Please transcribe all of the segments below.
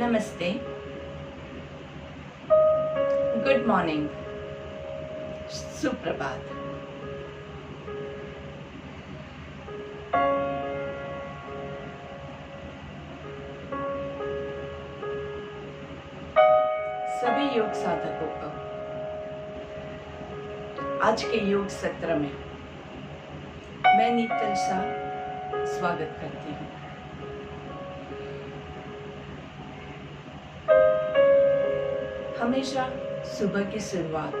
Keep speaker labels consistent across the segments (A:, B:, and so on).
A: नमस्ते, good morning, सुप्रभात। सभी योग साधकों को आज के योग सत्र में मैं नीतल शाह स्वागत करती हूँ। हमेशा सुबह की शुरुआत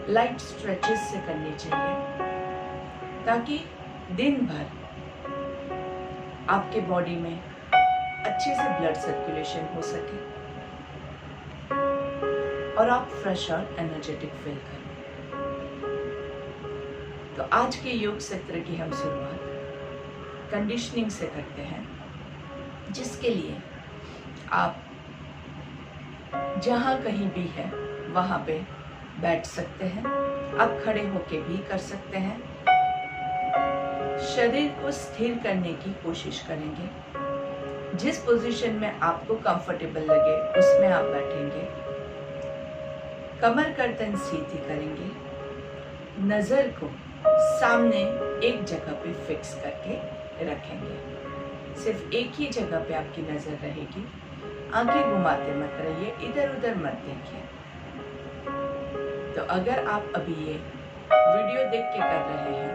A: लाइट स्ट्रेचेस से करनी चाहिए ताकि दिन भर आपके बॉडी में अच्छे से ब्लड सर्कुलेशन हो सके और आप फ्रेश और एनर्जेटिक फील करें। तो आज के योग सत्र की हम शुरुआत कंडीशनिंग से करते हैं, जिसके लिए आप जहाँ कहीं भी है वहाँ पे बैठ सकते हैं। आप खड़े होके भी कर सकते हैं। शरीर को स्थिर करने की कोशिश करेंगे। जिस पोजीशन में आपको कंफर्टेबल लगे उसमें आप बैठेंगे। कमर गर्दन सीधी करेंगे। नजर को सामने एक जगह पे फिक्स करके रखेंगे। सिर्फ एक ही जगह पे आपकी नजर रहेगी। आंखें घुमाते मत रहिए, इधर उधर मत देखिए। तो अगर आप अभी ये वीडियो देख के कर रहे हैं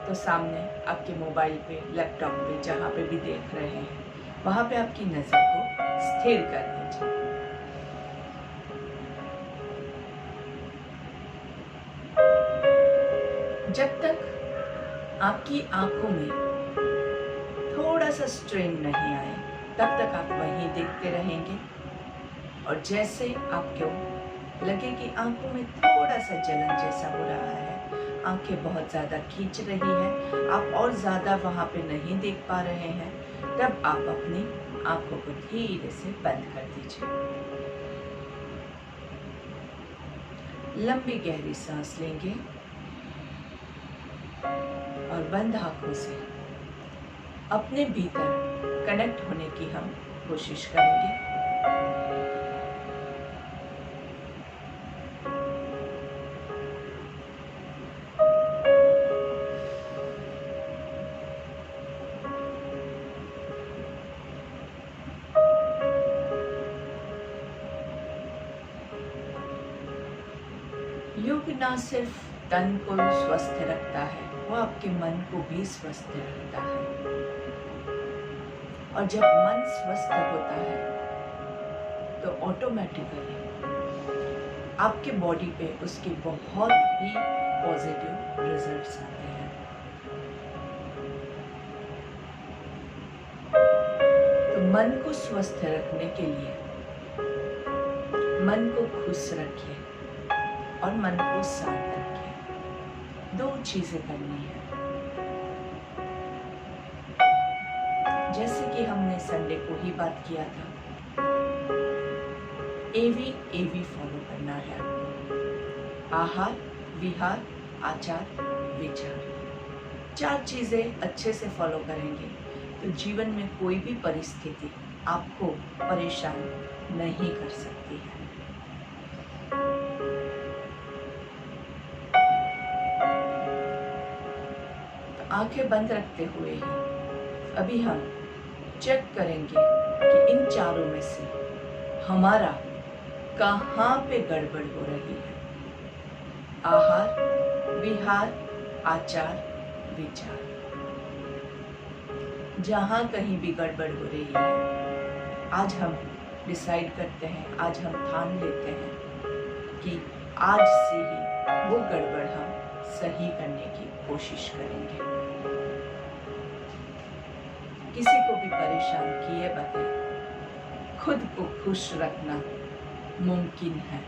A: तो सामने आपके मोबाइल पे, लैपटॉप पे, जहाँ पे भी देख रहे हैं वहाँ पे आपकी नजर को स्थिर कर दीजिए। जब तक आपकी आंखों में थोड़ा सा स्ट्रेन नहीं आए तब तक आप वहीं देखते रहेंगे। और जैसे आपको लगे कि आंखों में थोड़ा सा जलन जैसा हो रहा है, आंखें बहुत ज़्यादा खींच रही है, आप और ज़्यादा वहाँ पे नहीं देख पा रहे हैं, तब आप अपनी आंखों को धीरे से बंद कर दीजिए। लंबी गहरी सांस लेंगे और बंद आंखों से अपने भीतर कनेक्ट होने की हम कोशिश करेंगे। योग ना सिर्फ तन को स्वस्थ रखता है, वो आपके मन को भी स्वस्थ रखता है। और जब मन स्वस्थ होता है तो ऑटोमेटिकली आपके बॉडी पे उसके बहुत ही पॉजिटिव रिजल्ट्स आते हैं। तो मन को स्वस्थ रखने के लिए मन को खुश रखिए और मन को शांत रखिए। दो चीजें करनी है। जैसे कि हमने संडे को ही बात किया था, एवी फॉलो करना है आपको। आहार, विहार, आचार, विचार, 4 चीजें अच्छे से फॉलो करेंगे तो जीवन में कोई भी परिस्थिति आपको परेशान नहीं कर सकती है। तो आंखें बंद रखते हुए ही अभी हम चेक करेंगे कि इन चारों में से हमारा कहाँ पे गड़बड़ हो रही है। आहार, विहार, आचार, विचार, जहाँ कहीं भी गड़बड़ हो रही है, आज हम डिसाइड करते हैं, आज हम ठान लेते हैं कि आज से ही वो गड़बड़ हम सही करने की कोशिश करेंगे। किसी को भी परेशान किए बगैर खुद को खुश रखना मुमकिन है।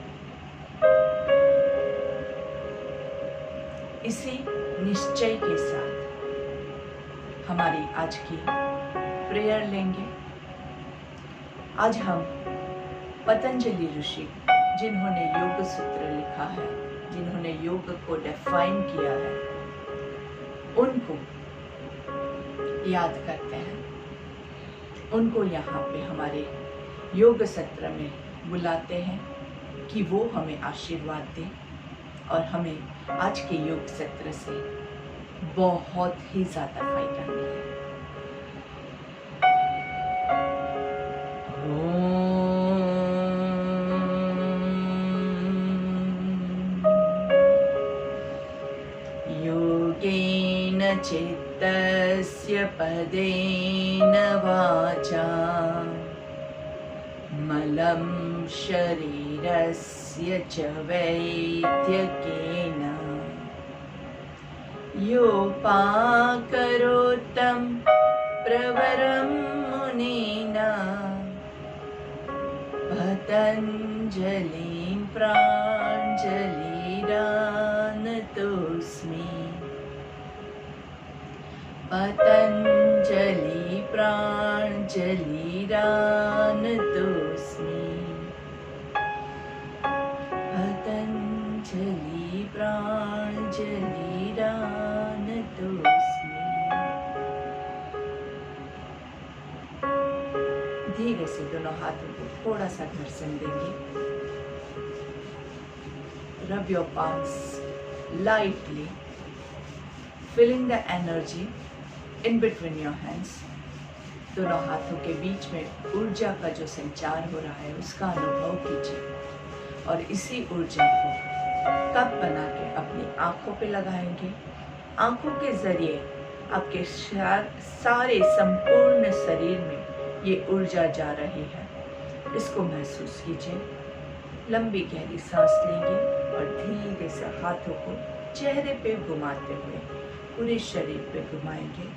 A: इसी निश्चय के साथ हमारी आज की प्रेयर लेंगे। आज हम पतंजलि ऋषि, जिन्होंने योग सूत्र लिखा है, जिन्होंने योग को डिफाइन किया है, उनको याद करते हैं। उनको यहाँ पे हमारे योग सत्र में बुलाते हैं कि वो हमें आशीर्वाद दें और हमें आज के योग सत्र से बहुत ही ज़्यादा फायदा मिले। योगेन चित्तस्य पदेन वाचा मलं शरीरस्य च वैद्यकेन योपाकरोत्तं प्रवरं मुनेन पतञ्जलिं प्राञ्जलिरानतोऽस्मि पतञ्जलि प्राञ्जलिरानतोऽस्मि पतञ्जलि प्राञ्जलिरानतोऽस्मि। धीरे से दोनों हाथों को थोड़ा सा घर्षण देंगे। Rub your palms lightly, feeling the energy in between your hands. दोनों हाथों के बीच में ऊर्जा का जो संचार हो रहा है उसका अनुभव कीजिए और इसी ऊर्जा को कप बना के अपनी आंखों पे लगाएंगे। आंखों के जरिए आपके सारे संपूर्ण शरीर में ये ऊर्जा जा रही है, इसको महसूस कीजिए। लंबी गहरी सांस लेंगे और धीरे से हाथों को चेहरे पे घुमाते हुए पूरे शरीर पे घुमाएंगे।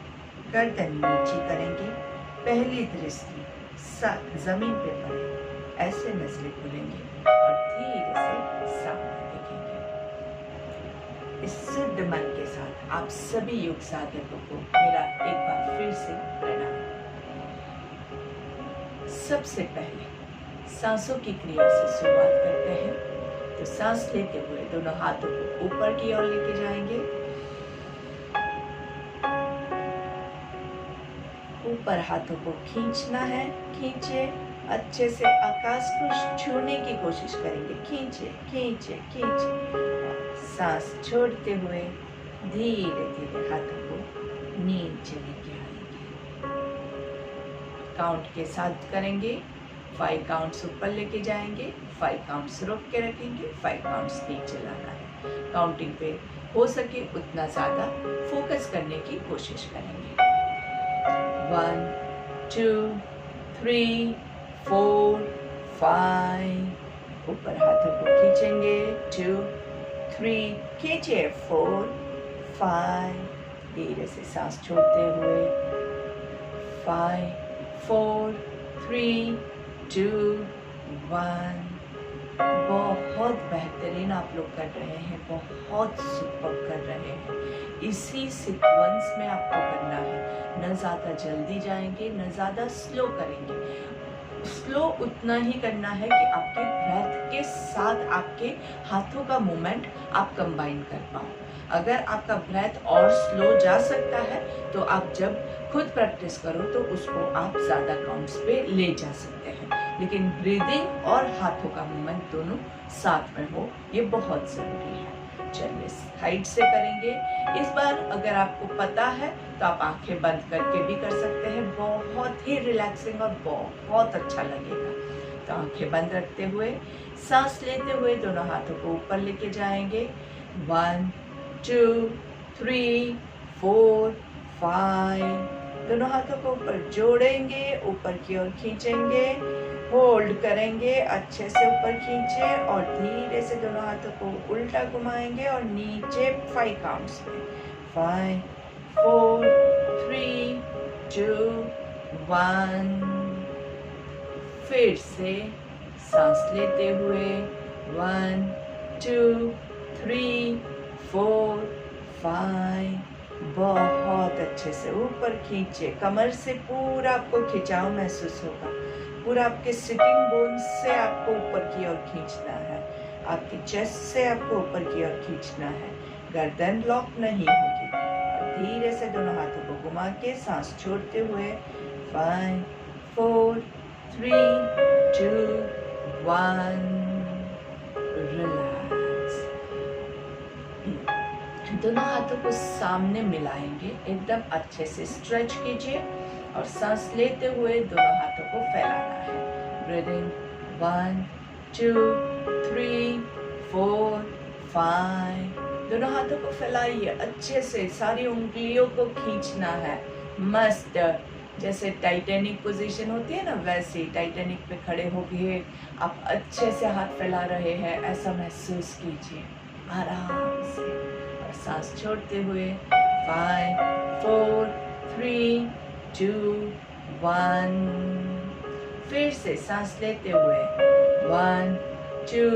A: गर्दन नीचे करेंगे, पहली दृष्टि जमीन पे पड़े, ऐसे नजरें खुलेंगे और धीरे से सामने देखेंगे। इस शुद्ध मन के साथ आप सभी योग साधकों को मेरा एक बार फिर से प्रणाम। सबसे पहले सांसों की क्रिया से शुरुआत करते हैं। तो सांस लेते हुए दोनों हाथों को ऊपर की ओर लेके जाएंगे, ऊपर हाथों को खींचना है, खींचे अच्छे से, आकाश को छूने की कोशिश करेंगे, खींचे खींचे खींचे। सांस छोड़ते हुए धीरे धीरे हाथों को नीचे लेके आएंगे। काउंट के साथ करेंगे। 5 काउंट्स ऊपर लेके जाएंगे, 5 काउंट्स रोक के रखेंगे, 5 काउंट्स नीचे लाना है। काउंटिंग पे हो सके उतना ज़्यादा फोकस करने की कोशिश करेंगे। 1 2 3 4 5 ऊपर हाथों को खींचेंगे, 2 3 खींचे, 4 5 धीरे से सांस छोड़ते हुए, 5 4 3 2 1। बहुत बेहतरीन आप लोग कर रहे हैं, बहुत सुपर कर रहे हैं। इसी सीक्वेंस में आपको करना है, न ज़्यादा जल्दी जाएंगे न ज़्यादा स्लो करेंगे। स्लो उतना ही करना है कि आपके ब्रेथ के साथ आपके हाथों का मूवमेंट आप कंबाइन कर पाओ। अगर आपका ब्रेथ और स्लो जा सकता है तो आप जब खुद प्रैक्टिस करो तो उसको आप ज़्यादा काउंट्स पे ले जा सकते हैं, लेकिन ब्रीदिंग और हाथों का मूवमेंट दोनों साथ में हो, ये बहुत ज़रूरी है। चलिए हाइट से करेंगे। इस बार अगर आपको पता है तो आप आंखें बंद करके भी कर सकते हैं, बहुत ही रिलैक्सिंग और बहुत अच्छा लगेगा। तो आंखें बंद रखते हुए सांस लेते हुए दोनों हाथों को ऊपर लेके जाएंगे। 1 2 3 4 5 दोनों हाथों को ऊपर जोड़ेंगे, ऊपर की ओर खींचेंगे, होल्ड करेंगे, अच्छे से ऊपर खींचे और धीरे से दोनों हाथों को उल्टा घुमाएंगे और नीचे 5 काउंट्स में, 5 4 3 2 1। फिर से सांस लेते हुए 1 2 3 4 5 बहुत अच्छे से ऊपर खींचे, कमर से पूरा आपको खिंचाव महसूस होगा। पूरा आपके सिटिंग बोन से आपको ऊपर की ओर खींचना है, आपके चेस्ट से आपको ऊपर की ओर खींचना है, गर्दन लॉक नहीं होगी। और धीरे से दोनों हाथों को घुमा के सांस छोड़ते हुए 5 4 3 2 1 रिलैक्स। दोनों हाथों को सामने मिलाएंगे, एकदम अच्छे से स्ट्रेच कीजिए और सांस लेते हुए दोनों हाथों को फैलाना है। ब्रीदिंग 1 2 3 4 5। दोनों हाथों को फैलाइए अच्छे से, सारी उंगलियों को खींचना है मस्त। जैसे टाइटैनिक पोजीशन होती है ना, वैसे टाइटैनिक पे खड़े होके आप अच्छे से हाथ फैला रहे हैं, ऐसा महसूस कीजिए आराम से। और सांस छोड़ते हुए 5 4 3 2 1। फिर से सांस लेते हुए 1 2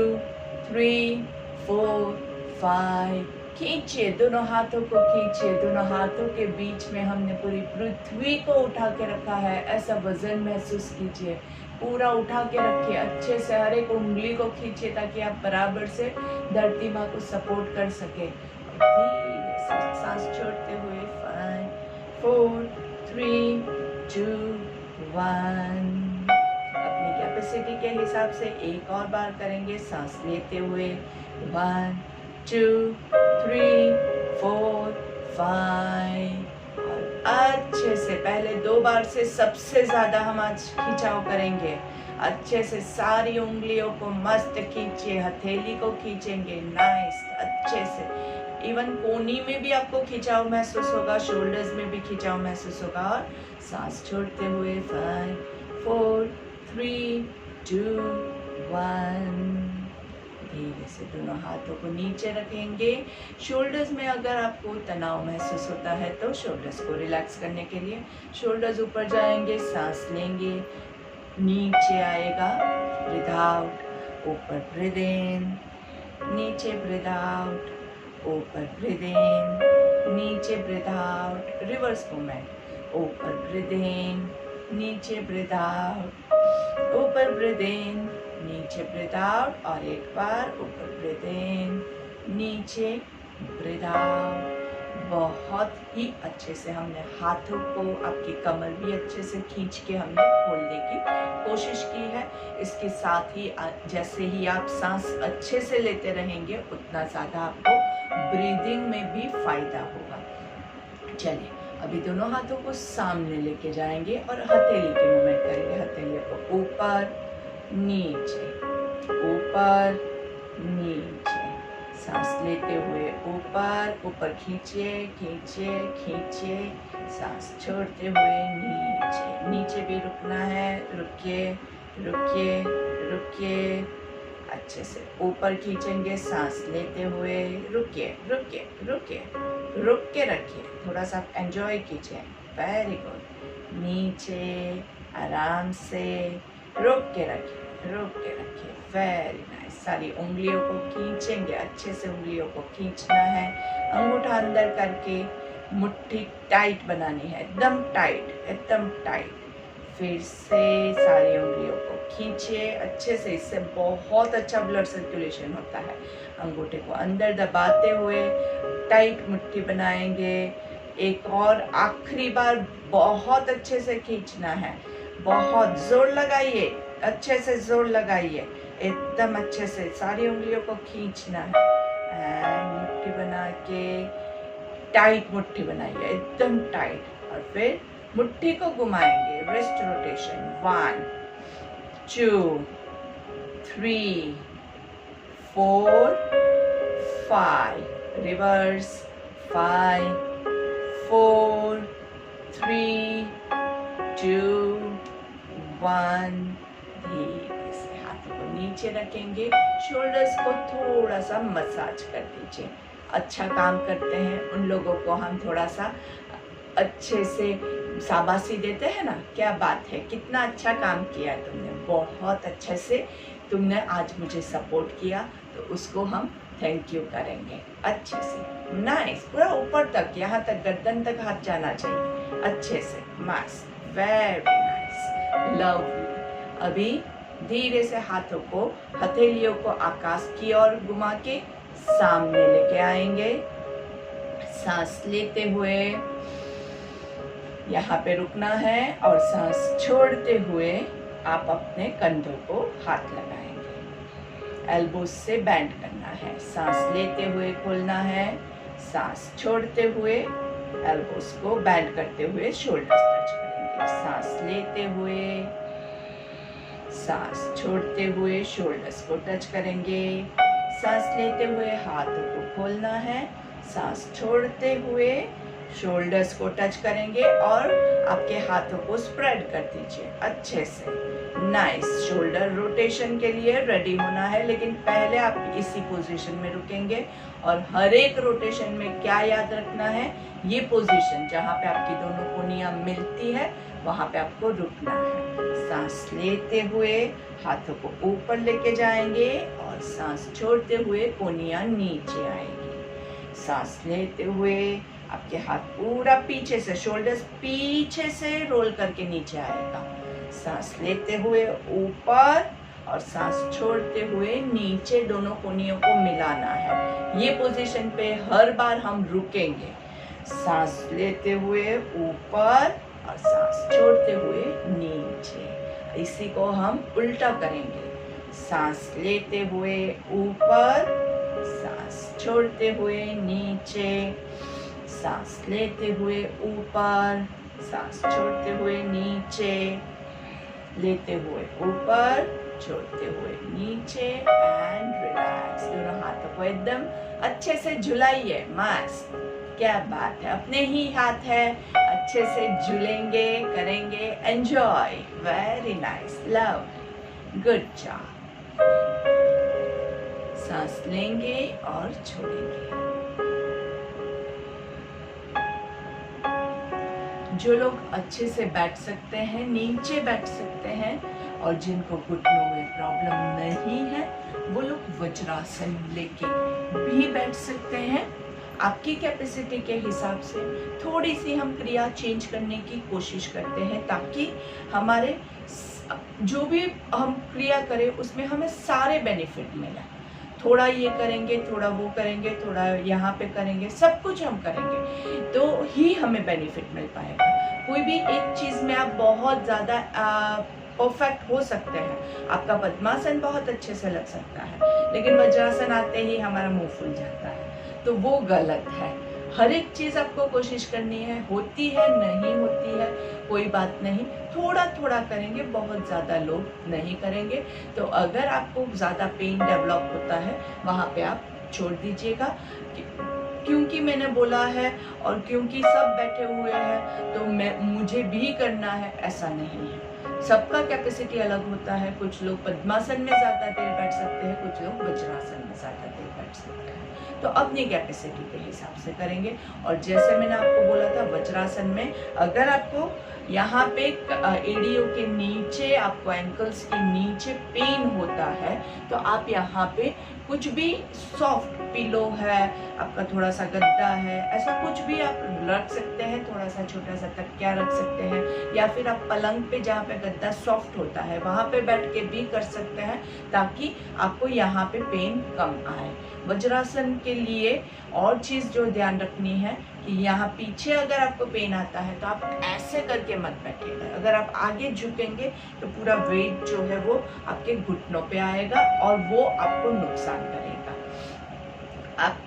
A: 3 4 5। खींचिए, दोनों हाथों को खींचिए। दोनों हाथों के बीच में हमने पूरी पृथ्वी को उठा के रखा है, ऐसा वजन महसूस कीजिए। पूरा उठा के रखिए, अच्छे से हर एक उंगली को खींचिए ताकि आप बराबर से धरती माँ को सपोर्ट कर सके। धीरे से सांस छोड़ते हुए 5 4 3 2 1। अपनी कैपेसिटी के हिसाब से एक और बार करेंगे। सांस लेते हुए 1 2 3 4 5। और अच्छे से पहले 2 बार से सबसे ज्यादा हम आज खिंचाव करेंगे। अच्छे से सारी उंगलियों को मस्त खींचिए, हथेली को खींचेंगे नाइस अच्छे से। इवन कोनी में भी आपको खिंचाव महसूस होगा, शोल्डर्स में भी खिंचाव महसूस होगा। और सांस छोड़ते हुए 5 4 3 2 1। धीरे से दोनों हाथों को नीचे रखेंगे। शोल्डर्स में अगर आपको तनाव महसूस होता है तो शोल्डर्स को रिलैक्स करने के लिए शोल्डर्स ऊपर जाएंगे, सांस लेंगे, नीचे आएगा, ब्रीथ आउट, ऊपर ब्रीथ इन, नीचे ब्रीथ आउट, ऊपर ब्रीथ इन, नीचे ब्रीथ आउट, रिवर्स मूवमेंट, ऊपर ब्रीथ इन, नीचे ब्रीथ आउट, ऊपर ब्रीथ इन, नीचे ब्रीथ आउट, और एक बार ऊपर ब्रीथ इन, नीचे ब्रीथ आउट। बहुत ही अच्छे से हमने हाथों को, आपकी कमर भी अच्छे से खींच के हमने खोलने की कोशिश की है। इसके साथ ही जैसे ही आप सांस अच्छे से लेते रहेंगे उतना ज़्यादा आपको ब्रीदिंग में भी फायदा होगा। चलिए अभी दोनों हाथों को सामने लेके जाएंगे और हथेली के मूवमेंट करेंगे। हथेली को ऊपर नीचे, ऊपर नीचे, सांस लेते हुए ऊपर ऊपर खींचिए खींचिए खींचिए, सांस छोड़ते हुए नीचे, नीचे भी रुकना है, रुकिए रुकिए रुकिए, अच्छे से ऊपर खींचेंगे, सांस लेते हुए रुकिए रुकिए रुकिए, रुक के रखिए, थोड़ा सा एंजॉय कीजिए। वेरी गुड, नीचे आराम से रुक के रखिए, रुक के रखिए, वेरी नाइस। सारी उंगलियों को खींचेंगे, अच्छे से उंगलियों को खींचना है, अंगूठा अंदर करके मुट्ठी टाइट बनानी है, एकदम टाइट एकदम टाइट। फिर से सारी उंगलियों को खींचिए अच्छे से, इससे बहुत अच्छा ब्लड सर्कुलेशन होता है। अंगूठे को अंदर दबाते हुए टाइट मुट्ठी बनाएंगे। एक और आखिरी बार बहुत अच्छे से खींचना है, बहुत जोर लगाइए, अच्छे से जोर लगाइए, एकदम अच्छे से सारी उंगलियों को खींचना है। मुट्ठी बना के टाइट मुट्ठी बनाइए, एकदम टाइट, और फिर मुट्ठी को घुमाएंगे, रिस्ट रोटेशन, 1 2 3 4 5, रिवर्स, 5 4 3 2 1। धीरे से हाथों को नीचे रखेंगे, शोल्डर्स को थोड़ा सा मसाज कर दीजिए। अच्छा काम करते हैं उन लोगों को हम थोड़ा सा अच्छे से शाबाशी देते हैं ना, क्या बात है, कितना अच्छा काम किया तुमने, बहुत अच्छे से तुमने आज मुझे सपोर्ट किया, तो उसको हम थैंक यू करेंगे अच्छे से। नाइस, पूरा ऊपर तक, यहाँ तक गर्दन तक हाथ जाना चाहिए अच्छे से, मस्त, वेरी नाइस, लवली। अभी धीरे से हाथों को, हथेलियों को आकाश की ओर घुमा के सामने लेके आएंगे। सांस लेते हुए यहाँ पे रुकना है और सांस छोड़ते हुए आप अपने कंधों को हाथ लगाएंगे। एल्बोज से बैंड करना है। सांस लेते हुए खोलना है, सांस छोड़ते हुए एल्बोज को बैंड करते हुए शोल्डर्स टच करेंगे। सांस लेते हुए, सांस छोड़ते हुए शोल्डर्स को टच करेंगे। सांस लेते हुए हाथों को खोलना है, सांस छोड़ते हुए शोल्डर्स को टच करेंगे और आपके हाथों को स्प्रेड कर दीजिए अच्छे से। नाइस। शोल्डर रोटेशन के लिए रेडी होना है, लेकिन पहले आप इसी पोजीशन में रुकेंगे और हर एक रोटेशन में क्या याद रखना है, ये पोजीशन जहाँ पे आपकी दोनों कोनियां मिलती है वहां पे आपको रुकना है। सांस लेते हुए हाथों को ऊपर लेके जाएंगे और सांस छोड़ते हुए कोनियां नीचे आएगी। सांस लेते हुए आपके हाथ पूरा पीछे से, शोल्डर्स पीछे से रोल करके नीचे आएगा। सांस लेते हुए ऊपर और सांस छोड़ते हुए नीचे दोनों कोनियों को मिलाना है। ये पोजीशन पे हर बार हम रुकेंगे। सांस लेते हुए ऊपर और सांस छोड़ते हुए नीचे। इसी को हम उल्टा करेंगे। सांस लेते हुए ऊपर, सांस छोड़ते हुए नीचे, सांस लेते हुए ऊपर, सांस छोड़ते हुए नीचे, लेते हुए ऊपर, छोड़ते हुए नीचे एंड रिलैक्स। दोनों हाथों को एकदम अच्छे से झुलाइए। मस्त, क्या बात है, अपने ही हाथ है, अच्छे से झूलेंगे, करेंगे। Enjoy, very nice, love, good job. सांस लेंगे और छोड़ेंगे। जो लोग अच्छे से बैठ सकते हैं नीचे बैठ सकते हैं, और जिनको घुटनों में प्रॉब्लम नहीं है वो लोग वज्रासन लेके भी बैठ सकते हैं। आपकी कैपेसिटी के हिसाब से थोड़ी सी हम क्रिया चेंज करने की कोशिश करते हैं, ताकि हमारे जो भी हम क्रिया करें उसमें हमें सारे बेनिफिट मिले। थोड़ा ये करेंगे, थोड़ा वो करेंगे, थोड़ा यहाँ पे करेंगे, सब कुछ हम करेंगे तो ही हमें बेनिफिट मिल पाएगा। कोई भी एक चीज में आप बहुत ज्यादा परफेक्ट हो सकते हैं। आपका पद्मासन बहुत अच्छे से लग सकता है, लेकिन वज्रासन आते ही हमारा मुंह फूल जाता है, तो वो गलत है। हर एक चीज आपको कोशिश करनी है, होती है नहीं होती है कोई बात नहीं, थोड़ा थोड़ा करेंगे, बहुत ज्यादा लोग नहीं करेंगे। तो अगर आपको ज्यादा पेन डेवलप होता है वहां पे आप छोड़ दीजिएगा। क्योंकि मैंने बोला है और क्योंकि सब बैठे हुए हैं तो मुझे भी करना है, ऐसा नहीं है। सबका कैपेसिटी अलग होता है। कुछ लोग पद्मासन में ज्यादा देर बैठ सकते हैं, कुछ लोग वज्रासन में ज्यादा देर बैठ सकते हैं। तो अपनी कैपेसिटी के हिसाब से करेंगे। और जैसे मैंने आपको बोला था, वज्रासन में अगर आपको यहाँ पे एड़ियों के नीचे, आपको एंकल्स के नीचे पेन होता है तो आप यहाँ पे कुछ भी सॉफ्ट पिलो है, आपका थोड़ा सा गद्दा है, ऐसा कुछ भी आप रख सकते हैं। थोड़ा सा छोटा सा तकिया रख सकते हैं, या फिर आप पलंग पे जहाँ पे गद्दा सॉफ्ट होता है वहां पे बैठ के भी कर सकते हैं, ताकि आपको यहाँ पे पेन कम आए। वज्रासन के लिए और चीज जो ध्यान रखनी है कि यहाँ पीछे अगर आपको पेन आता है तो आप ऐसे करके मत बैठिएगा। अगर आप आगे झुकेंगे तो पूरा वेट जो है वो आपके घुटनों पे आएगा और वो आपको नुकसान करेगा। आप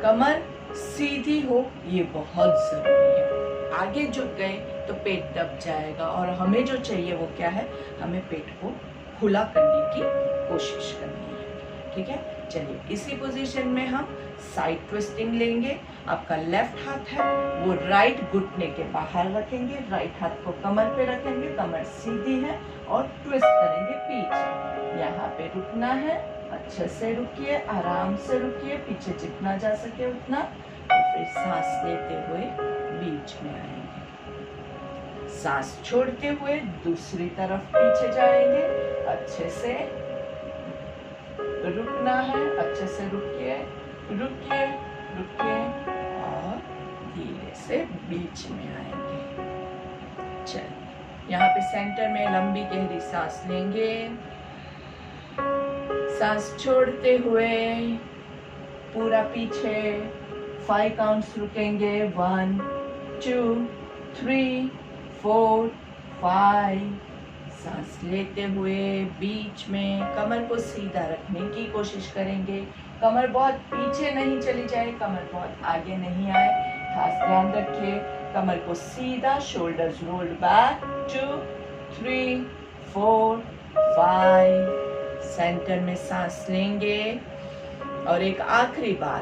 A: कमर सीधी हो, ये बहुत जरूरी है। आगे झुक गए तो पेट दब जाएगा, और हमें जो चाहिए वो क्या है, हमें पेट को खुला करने की कोशिश करनी है। ठीक है, चलिए इसी पोजीशन में हम साइड ट्विस्टिंग लेंगे। आपका लेफ्ट हाथ है वो राइट घुटने के बाहर रखेंगे, राइट हाथ को कमर पे रखेंगे, कमर सीधी है और ट्विस्ट करेंगे पीछे। यहाँ पे रुकना है, अच्छे से रुकिए, आराम से रुकिए, पीछे जितना जा सके उतना। और फिर सांस लेते हुए बीच में आएंगे, सांस छोड़ते हुए दूसरी तरफ पीछे जाएंगे, अच्छे से रुकना है, अच्छे से रुकिए रुकिए रुकिए और धीरे से बीच में आएंगे। चलिए यहाँ पे सेंटर में लंबी गहरी सांस लेंगे, सांस छोड़ते हुए पूरा पीछे 5 काउंट्स रुकेंगे। 1 2 3 4 5। सांस लेते हुए बीच में कमर को सीधा रखने की कोशिश करेंगे। कमर बहुत पीछे नहीं चली जाए, कमर बहुत आगे नहीं आए, खास ध्यान रखिए। कमर को सीधा, शोल्डर्स रोल्ड बैक। 2 3 4 5। सेंटर में सांस लेंगे और एक आखिरी बार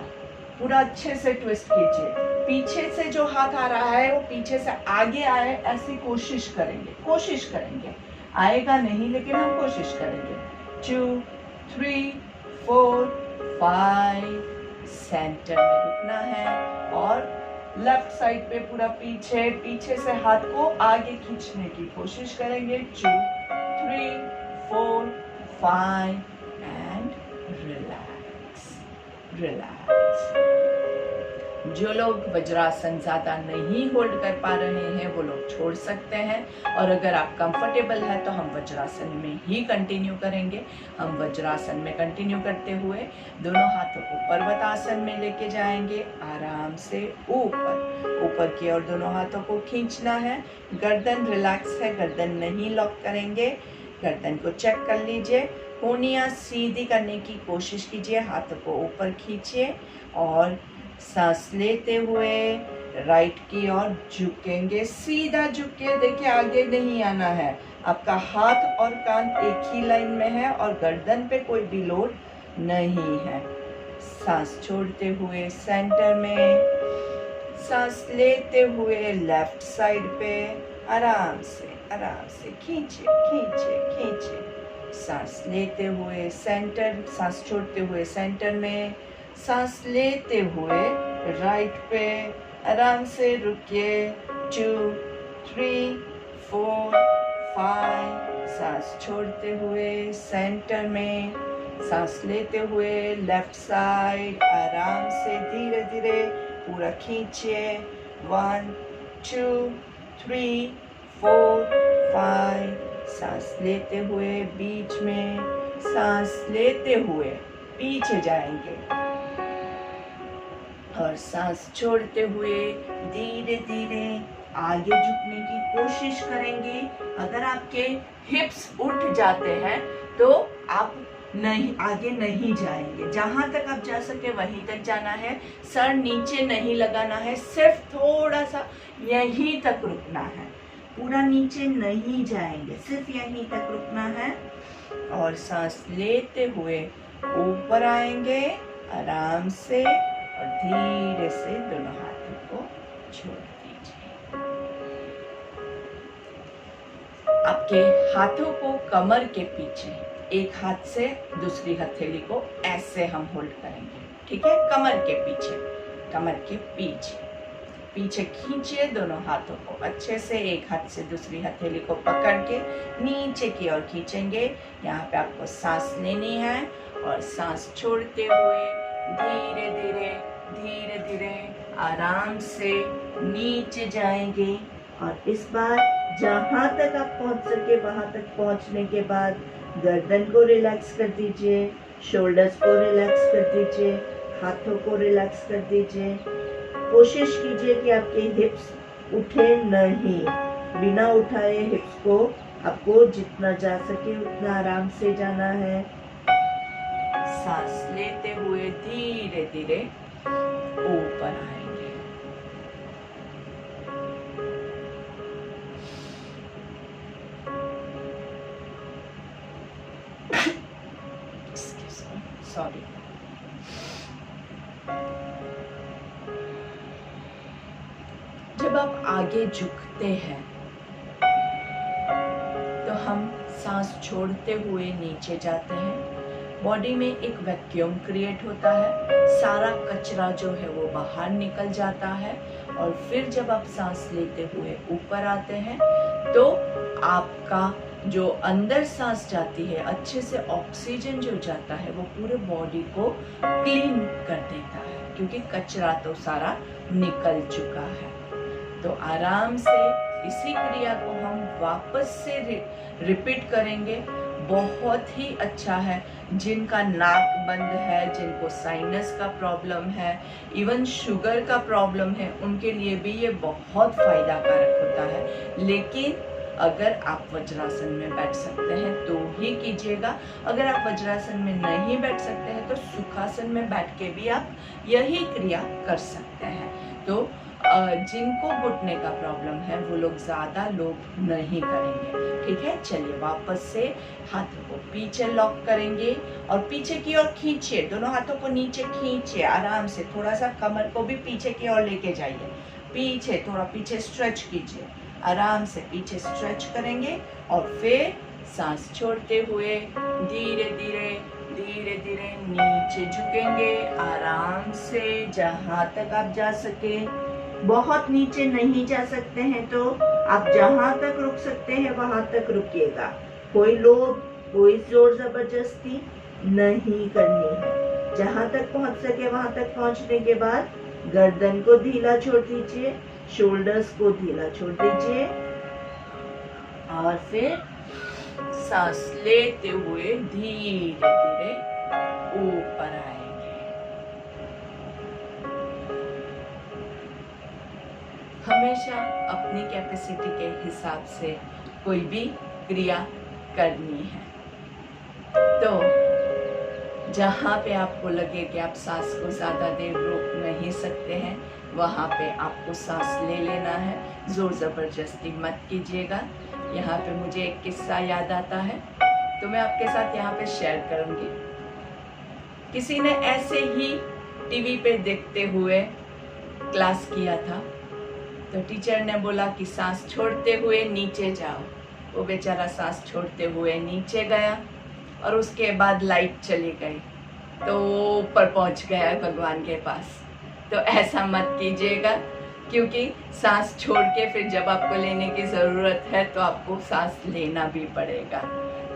A: पूरा अच्छे से ट्विस्ट कीजिए। पीछे से जो हाथ आ रहा है वो पीछे से आगे आए, ऐसी कोशिश करेंगे। आएगा नहीं लेकिन हम कोशिश करेंगे। 2 3 4 5। सेंटर में रुकना है और लेफ्ट साइड पे पूरा पीछे से हाथ को आगे खींचने की कोशिश करेंगे। 2 3 4 5 एंड रिलैक्स। जो लोग वज्रासन ज्यादा नहीं होल्ड कर पा रहे हैं वो लोग छोड़ सकते हैं, और अगर आप कंफर्टेबल है तो हम वज्रासन में ही कंटिन्यू करेंगे। हम वज्रासन में कंटिन्यू करते हुए दोनों हाथों को पर्वतासन में लेके जाएंगे। आराम से ऊपर की ओर दोनों हाथों को खींचना है। गर्दन रिलैक्स है, गर्दन नहीं लॉक करेंगे। गर्दन को चेक कर लीजिए, कोहनियां सीधी करने की कोशिश कीजिए। हाथों को ऊपर खींचिए और सांस लेते हुए राइट की ओर झुकेंगे। सीधा झुक के देखिए, आगे नहीं आना है। आपका हाथ और कान एक ही लाइन में है और गर्दन पे कोई भी लोड नहीं है। सांस छोड़ते हुए सेंटर में, सांस लेते हुए लेफ्ट साइड पे आराम से खींचे। सांस लेते हुए सेंटर, सांस छोड़ते हुए सेंटर में, सांस लेते हुए राइट पे आराम से रुकिए। 2 3 4 5। सांस छोड़ते हुए सेंटर में, सांस लेते हुए लेफ्ट साइड आराम से धीरे धीरे पूरा खींचिए। 1 2 3 4 5। सांस लेते हुए बीच में, सांस लेते हुए पीछे जाएंगे और सांस छोड़ते हुए धीरे धीरे आगे झुकने की कोशिश करेंगे। अगर आपके हिप्स उठ जाते हैं तो आप आगे नहीं जाएंगे। जहां तक आप जा सके वहीं तक जाना है। सर नीचे नहीं लगाना है, सिर्फ थोड़ा सा यहीं तक रुकना है। पूरा नीचे नहीं जाएंगे, सिर्फ यहीं तक रुकना है। और सांस लेते हुए ऊपर आएंगे आराम से और धीरे से दोनों हाथों को छोड़ दीजिए। आपके हाथों को कमर के पीछे, एक हाथ से दूसरी हथेली को ऐसे हम होल्ड करेंगे, ठीक है। कमर के पीछे खींचिए दोनों हाथों को अच्छे से। एक हाथ से दूसरी हथेली को पकड़ के नीचे की ओर खींचेंगे। यहाँ पे आपको सांस लेनी है और सांस छोड़ते हुए धीरे धीरे आराम से नीचे जाएंगे। और इस बार जहां तक आप पहुंच सके वहां तक पहुंचने के बाद गर्दन को रिलैक्स कर दीजिए, शोल्डर्स को रिलैक्स कर दीजिए, हाथों को रिलैक्स कर दीजिए। कोशिश कीजिए कि आपके हिप्स उठे नहीं। बिना उठाए हिप्स को आपको जितना जा सके उतना आराम से जाना है। सांस लेते हुए धीरे धीरे ऊपर आएंगे। सॉरी। जब आप आगे झुकते हैं तो हम सांस छोड़ते हुए नीचे जाते हैं। बॉडी में एक वैक्यूम क्रिएट होता है, सारा कचरा जो है वो बाहर निकल जाता है। और फिर जब आप सांस लेते हुए ऊपर आते हैं तो आपका जो अंदर सांस जाती है, अच्छे से ऑक्सीजन जो जाता है वो पूरे बॉडी को क्लीन कर देता है, क्योंकि कचरा तो सारा निकल चुका है। तो आराम से इसी क्रिया को हम वापस से रिपीट करेंगे। बहुत ही अच्छा है। जिनका नाक बंद है, जिनको साइनस का प्रॉब्लम है, इवन शुगर का प्रॉब्लम है, उनके लिए भी ये बहुत फायदाकारक होता है। लेकिन अगर आप वज्रासन में बैठ सकते हैं तो ही कीजिएगा। अगर आप वज्रासन में नहीं बैठ सकते हैं तो सुखासन में बैठ के भी आप यही क्रिया कर सकते हैं। तो जिनको घुटने का प्रॉब्लम है वो लोग ज़्यादा लोग नहीं करेंगे। ठीक है, चलिए वापस से हाथों को पीछे लॉक करेंगे और पीछे की ओर खींचिए। दोनों हाथों को नीचे खींचिए आराम से। थोड़ा सा कमर को भी पीछे की ओर लेके जाइए। पीछे थोड़ा पीछे स्ट्रेच कीजिए। आराम से पीछे स्ट्रेच करेंगे और फिर सांस छोड़ते हुए धीरे धीरे धीरे धीरे नीचे झुकेंगे आराम से, जहां तक आप जा सके। बहुत नीचे नहीं जा सकते हैं तो आप जहां तक रुक सकते हैं वहां तक रुकिएगा। कोई लोभ, कोई जोर जबरदस्ती नहीं करनी है। जहां तक पहुंच सके वहां तक पहुंचने के बाद गर्दन को ढीला छोड़ दीजिए, शोल्डर्स को ढीला छोड़ दीजिए और फिर सांस लेते हुए धीरे धीरे ऊपर आएंगे। हमेशा अपनी कैपेसिटी के हिसाब से कोई भी क्रिया करनी है। तो जहाँ पे आपको लगे कि आप सांस को ज़्यादा देर रोक नहीं सकते हैं, वहाँ पे आपको सांस ले लेना है। ज़ोर ज़बरदस्ती मत कीजिएगा। यहाँ पे मुझे एक किस्सा याद आता है तो मैं आपके साथ यहाँ पे शेयर करूँगी। किसी ने ऐसे ही टीवी पे देखते हुए क्लास किया था, तो टीचर ने बोला कि सांस छोड़ते हुए नीचे जाओ। वो बेचारा सांस छोड़ते हुए नीचे गया और उसके बाद लाइट चली गई तो ऊपर पहुंच गया भगवान के पास। तो ऐसा मत कीजिएगा, क्योंकि सांस छोड़ के फिर जब आपको लेने की ज़रूरत है तो आपको सांस लेना भी पड़ेगा।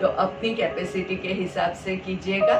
A: तो अपनी कैपेसिटी के हिसाब से कीजिएगा।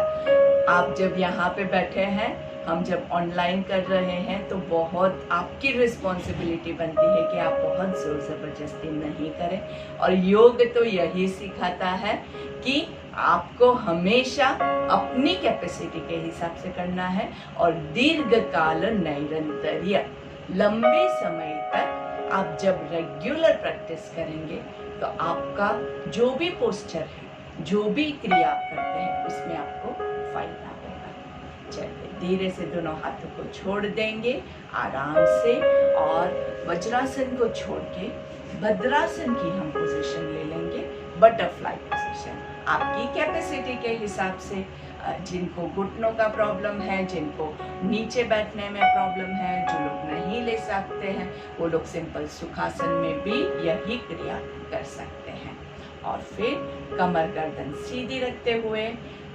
A: आप जब यहाँ पे बैठे हैं, हम जब ऑनलाइन कर रहे हैं, तो बहुत आपकी रिस्पॉन्सिबिलिटी बनती है कि आप बहुत ज़ोर ज़बरदस्ती नहीं करें। और योग तो यही सिखाता है कि आपको हमेशा अपनी कैपेसिटी के हिसाब से करना है और दीर्घकाल निरंतर्य, लंबे समय तक आप जब रेगुलर प्रैक्टिस करेंगे तो आपका जो भी पोस्चर है, जो भी क्रिया आप करते हैं, उसमें आपको फायदा होगा। चलिए धीरे से दोनों हाथों को छोड़ देंगे आराम से और वज्रासन को छोड़ के भद्रासन की हम पोजीशन ले लेंगे, बटरफ्लाई पोजीशन। आपकी कैपेसिटी के हिसाब से, जिनको घुटनों का प्रॉब्लम है, जिनको नीचे बैठने में प्रॉब्लम है, जो लोग नहीं ले सकते हैं, वो लोग सिंपल सुखासन में भी यही क्रिया कर सकते हैं। और फिर कमर गर्दन सीधी रखते हुए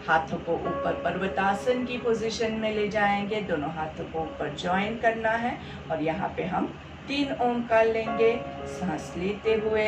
A: हाथों को ऊपर पर्वतासन की पोजीशन में ले जाएंगे। दोनों हाथों को ऊपर ज्वाइन करना है और यहाँ पे हम 3 ओंकार लेंगे। सांस लेते हुए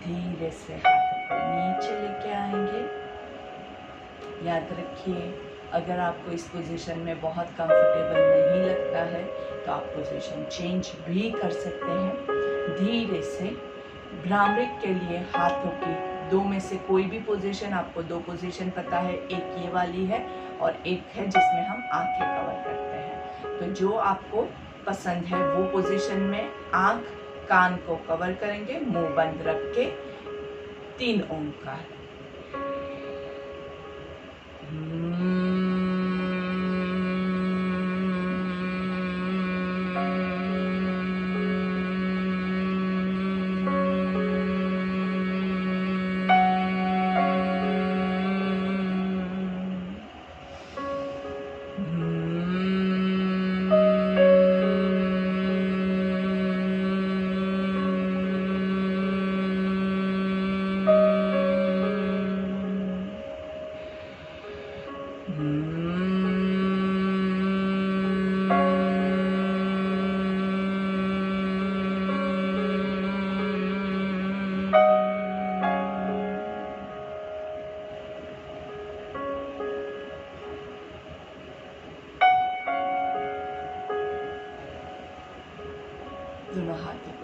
A: धीरे से हाथों को नीचे लेके आएंगे। याद रखिए, अगर आपको इस पोजीशन में बहुत कंफर्टेबल नहीं लगता है तो आप पोजीशन चेंज भी कर सकते हैं। धीरे से भ्रामरिक के लिए हाथों की 2 में से कोई भी पोजीशन, आपको 2 पोजीशन पता है, एक ये वाली है और एक है जिसमें हम आंखें कवर करते हैं। तो जो आपको पसंद है वो पोजीशन में आंख कान को कवर करेंगे, मुंह बंद रख के 3 ओंकार।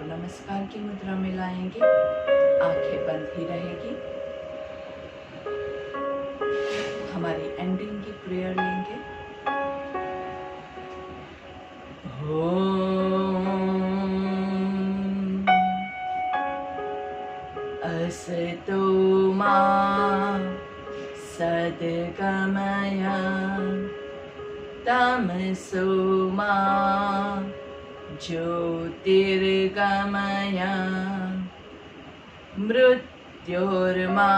A: को नमस्कार की मुद्रा में लाएंगे, आंखें बंद ही रहेगी। हमारी एंडिंग की प्रेयर लेंगे। ओम असतो मा सद्गमय तमसो मा ज्योतिर्गमय मृत्योर्मा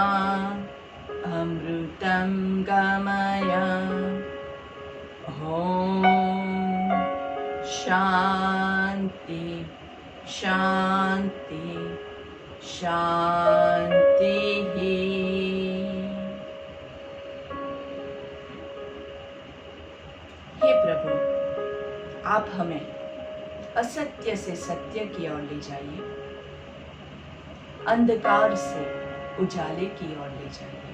A: अमृतं गमय। ओम शांति शांति शांति। हे प्रभु, आप हमें असत्य से सत्य की ओर ले जाइए, अंधकार से उजाले की ओर ले जाइए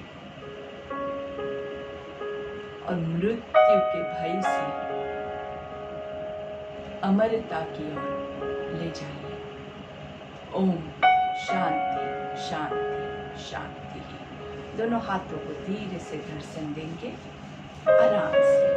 A: और मृत्यु के भय से अमरता की ओर ले जाइए। ओम शांति शांति शांति। दोनों हाथों को धीरे से दर्शन देंगे, आराम से।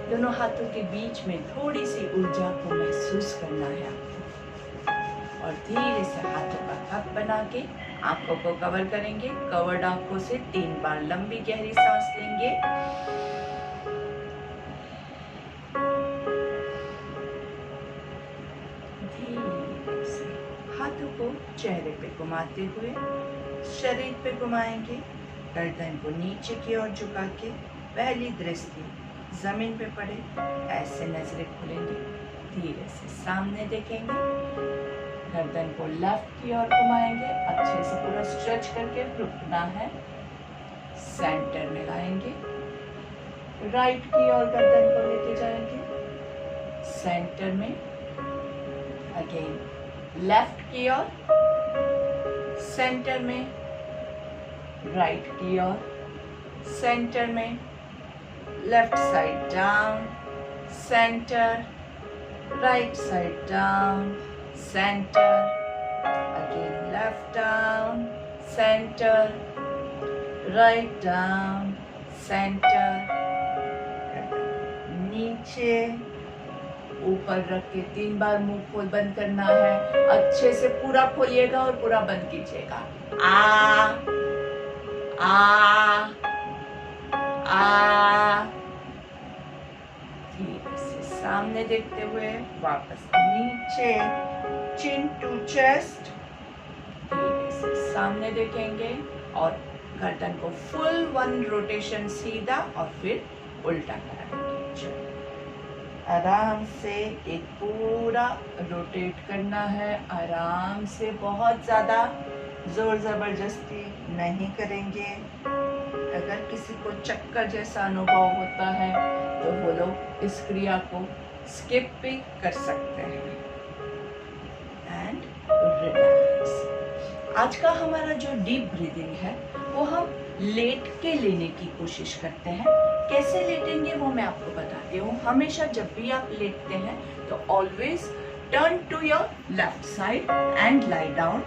A: दोनों हाथों के बीच में थोड़ी सी ऊर्जा को महसूस करना है आपको और धीरे से हाथों का कप बना के आंखों को कवर करेंगे। कवर्ड आंखों से 3 बार लंबी गहरी सांस लेंगे। धीरे से हाथों को चेहरे पे घुमाते हुए शरीर पे घुमाएंगे। गर्दन को नीचे की ओर झुका के पहली दृष्टि जमीन पे पड़े, ऐसे नजरें खुलेंगे। धीरे से सामने देखेंगे। गर्दन को लेफ्ट की ओर घुमाएंगे, अच्छे से पूरा स्ट्रेच करके रुकना है। सेंटर में लाएंगे, राइट की ओर गर्दन को लेके जाएंगे। सेंटर में अगेन लेफ्ट की ओर, सेंटर में राइट की ओर, सेंटर में left side down, centre, right side down, centre, again left down, center, right down, center, नीचे ऊपर रख के 3 बार मुंह खोल बंद करना है। अच्छे से पूरा खोलिएगा और पूरा बंद कीजिएगा। आ आ आ। धीरे से सामने देखते हुए वापस नीचे, चिन टू चेस्ट। धीरे से सामने देखेंगे और गर्दन को फुल 1 रोटेशन सीधा और फिर उल्टा कराएंगे। आराम से एक पूरा रोटेट करना है, आराम से, बहुत ज्यादा जोर जबरदस्ती नहीं करेंगे। अगर किसी को चक्कर जैसा अनुभव होता है तो वो लोग इस क्रिया को स्किप भी कर सकते हैं। And relax. आज का हमारा जो डीप ब्रीदिंग है वो हम लेट के लेने की कोशिश करते हैं। कैसे लेटेंगे वो मैं आपको बताती हूँ। हमेशा जब भी आप लेटते हैं तो always turn to your left side and lie down.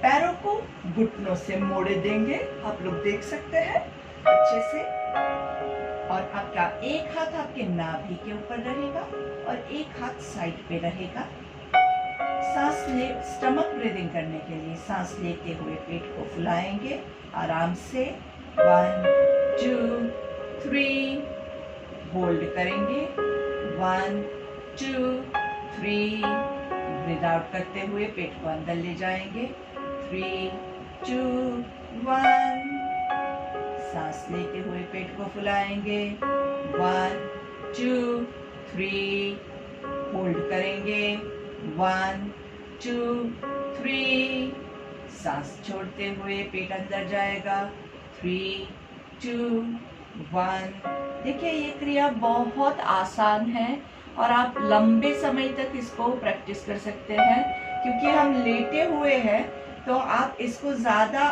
A: पैरों को घुटनों से मोड़े देंगे, आप लोग देख सकते हैं अच्छे से। और आपका एक हाथ आपके नाभि के ऊपर रहेगा और एक हाथ साइड पे रहेगा। सांस ले, स्टमक ब्रीदिंग करने के लिए सांस लेते हुए पेट को फुलाएंगे आराम से। 1 2 3 होल्ड करेंगे। 1 2 3 ब्रीद आउट करते हुए पेट को अंदर ले जाएंगे। 3 2 1 सांस लेते हुए पेट को फुलाएंगे। 1 2 3 होल्ड करेंगे। 1 2 3 सांस छोड़ते हुए पेट अंदर जाएगा। 3 2 1। देखिए ये क्रिया बहुत आसान है और आप लंबे समय तक इसको प्रैक्टिस कर सकते हैं। क्योंकि हम लेटे हुए हैं तो आप इसको ज्यादा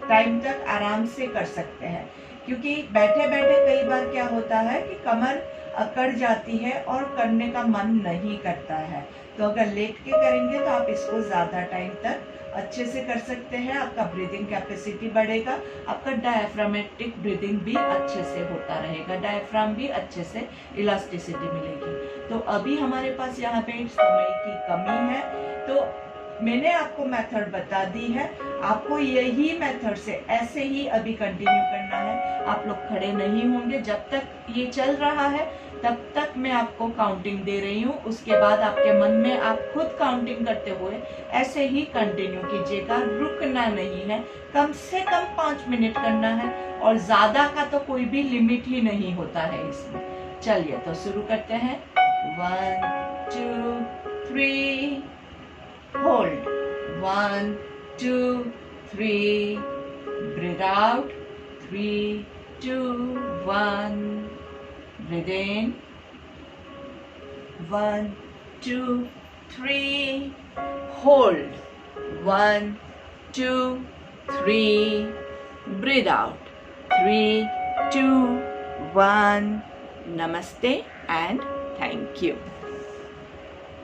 A: टाइम तक आराम से कर सकते हैं। क्योंकि बैठे बैठे कई बार क्या होता है कि कमर अकड़ जाती है और करने का मन नहीं करता है। तो अगर लेट के करेंगे तो आप इसको ज़्यादा टाइम तक अच्छे से कर सकते हैं, आपका ब्रीदिंग कैपेसिटी बढ़ेगा, आपका डायफ्रामेटिक ब्रीदिंग भी अच्छे से होता रहेगा, डायफ्राम भी अच्छे से इलास्टिसिटी मिलेगी। तो अभी हमारे पास यहाँ पे समय की कमी है, तो मैंने आपको मेथड बता दी है, आपको यही मेथड से ऐसे ही अभी कंटिन्यू करना है। आप लोग खड़े नहीं होंगे जब तक ये चल रहा है, तब तक मैं आपको काउंटिंग दे रही हूँ। उसके बाद आपके मन में आप खुद काउंटिंग करते हुए ऐसे ही कंटिन्यू कीजिएगा, रुकना नहीं है। कम से कम 5 मिनट करना है, और ज्यादा का तो कोई भी लिमिट ही नहीं होता है इसमें। चलिए तो शुरू करते हैं। 1 2 3 hold, 1 2 3 breathe out, 3 2 1 breathe in, 1 2 3 hold, 1 2 3 breathe out, 3 2 1 Namaste and thank you.